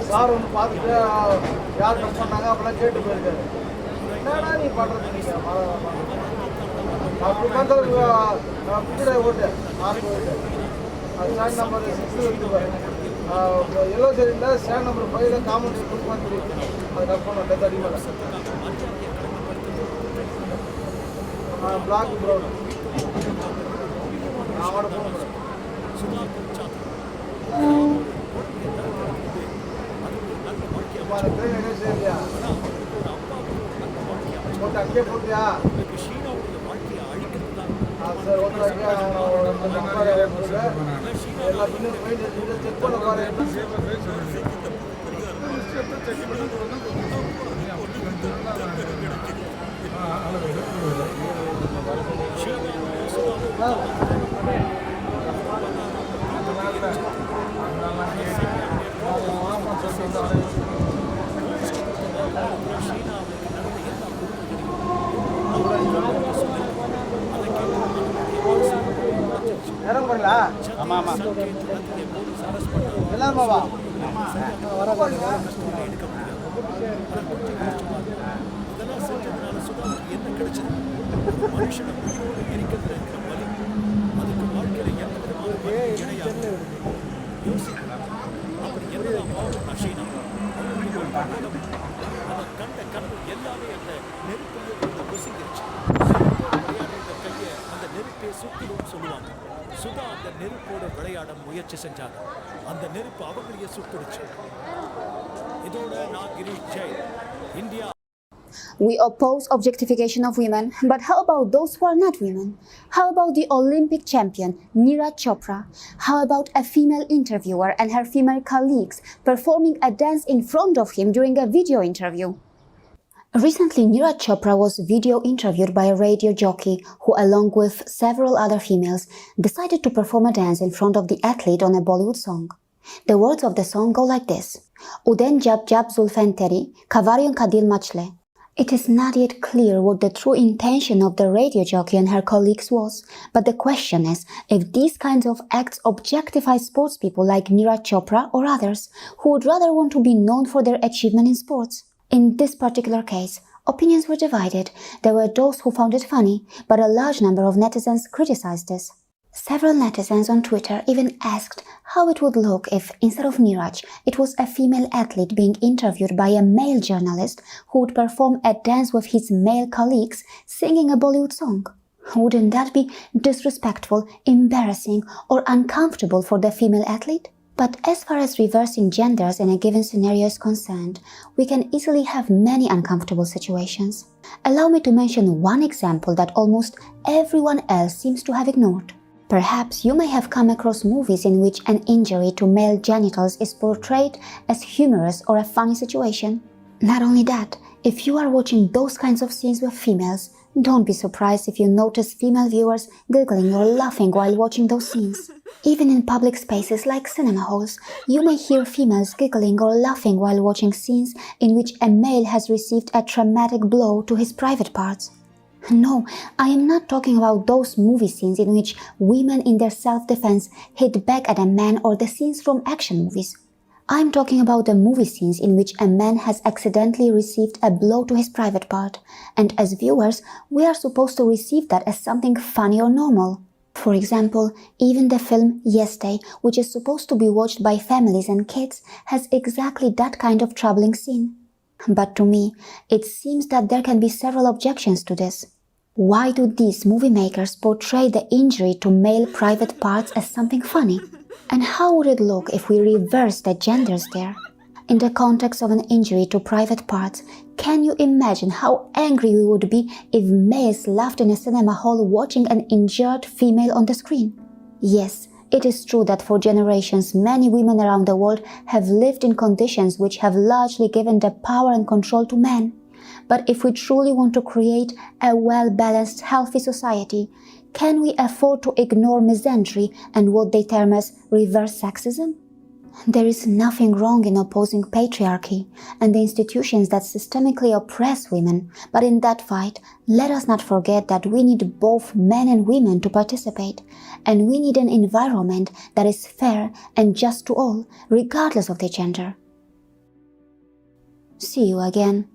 Sir வந்து பார்த்துட்டு யார் கட் பண்ணாங்க அப்படிலாம் கேட்டு போயிருக்காரு. என்னடா நீ பண்ணுறது நீங்கள் அப்படி பார்த்தா பிடிச்ச ஓட்டு மார்க் ஓட்டு அது ஸ்டாண்ட் நம்பர் 6 இருக்குது. எல்லோ தெரியுங்களா ஸ்டாண்ட் நம்பர் 5 காமன் கொடுப்பான்னு தெரியும். அது கட் பண்ண டெத் அடிமலை பிளாக் ப்ரௌன் அவனோட போகணும். அங்கே போட்டியா சார் எல்லா பின்னும் செக் பண்ண பாரு. இறங்குறீங்களா? ஆமாம் ஆமாம் எல்லாருமாவா வர போறீங்க? என்ன கிடைச்சது? மனுஷனை உயிரோடு இருக்கிறது இருக்கிற வலி அதுக்கு வாழ்க்கையில எந்த விதமான யோசிக்கலாம். அப்படி என்னதான் அஷீனா அவன் கண்ட கனவு எல்லாமே அந்த நெருப்பிலே வந்து பொசிங்கிருச்சு. விளையாடுற கையை அந்த நெருப்பை சுத்திடும் சொல்லுவாங்க. சுதா அந்த நெருப்போட விளையாட முயற்சி செஞ்சாங்க. அந்த நெருப்பு அவங்களையே சுட்டுடுச்சு. இதோட நான் Girish Jai, India. We oppose objectification of women, but how about those who are not women? How about the Olympic champion Neeraj Chopra? How about a female interviewer and her female colleagues performing a dance in front of him during a video interview? Recently, Neeraj Chopra was video interviewed by a radio jockey who, along with several other females, decided to perform a dance in front of the athlete on a Bollywood song. The words of the song go like this: Uden jab jab zulfen teri, kavaryon kadil machle. It is not yet clear what the true intention of the radio jockey and her colleagues was, but the question is if these kinds of acts objectify sports people like Neeraj Chopra or others who would rather want to be known for their achievement in sports. In this particular case, Opinions were divided. There were those who found it funny, but a large number of netizens criticized this. Several netizens on Twitter even asked how it would look if, instead of Niraj, it was a female athlete being interviewed by a male journalist who would perform a dance with his male colleagues singing a Bollywood song. Wouldn't that be disrespectful, embarrassing, or uncomfortable for the female athlete? But as far as reversing genders in a given scenario is concerned, we can easily have many uncomfortable situations. Allow me to mention one example that almost everyone else seems to have ignored. Perhaps you may have come across movies in which an injury to male genitals is portrayed as humorous or a funny situation. Not only that, if you are watching those kinds of scenes with females, don't be surprised if you notice female viewers giggling or laughing while watching those scenes. Even in public spaces like cinema halls, you may hear females giggling or laughing while watching scenes in which a male has received a traumatic blow to his private parts. No, I am not talking about those movie scenes in which women in their self-defense hit back at a man or the scenes from action movies. I'm talking about the movie scenes in which a man has accidentally received a blow to his private part, and as viewers, we are supposed to receive that as something funny or normal. For example, even the film Yes Day, which is supposed to be watched by families and kids, has exactly that kind of troubling scene. But to me, it seems that there can be several objections to this. Why do these movie makers portray the injury to male private parts as something funny? And how would it look if we reverse the genders there? In the context of an injury to private parts, can you imagine how angry we would be if males laughed in a cinema hall watching an injured female on the screen? Yes, it is true that for generations many women around the world have lived in conditions which have largely given the power and control to men. But if we truly want to create a well-balanced, healthy society, can we afford to ignore misandry and what they term as reverse sexism? There is nothing wrong in opposing patriarchy and the institutions that systemically oppress women, but in that fight, let us not forget that we need both men and women to participate, and we need an environment that is fair and just to all, regardless of their gender. See you again.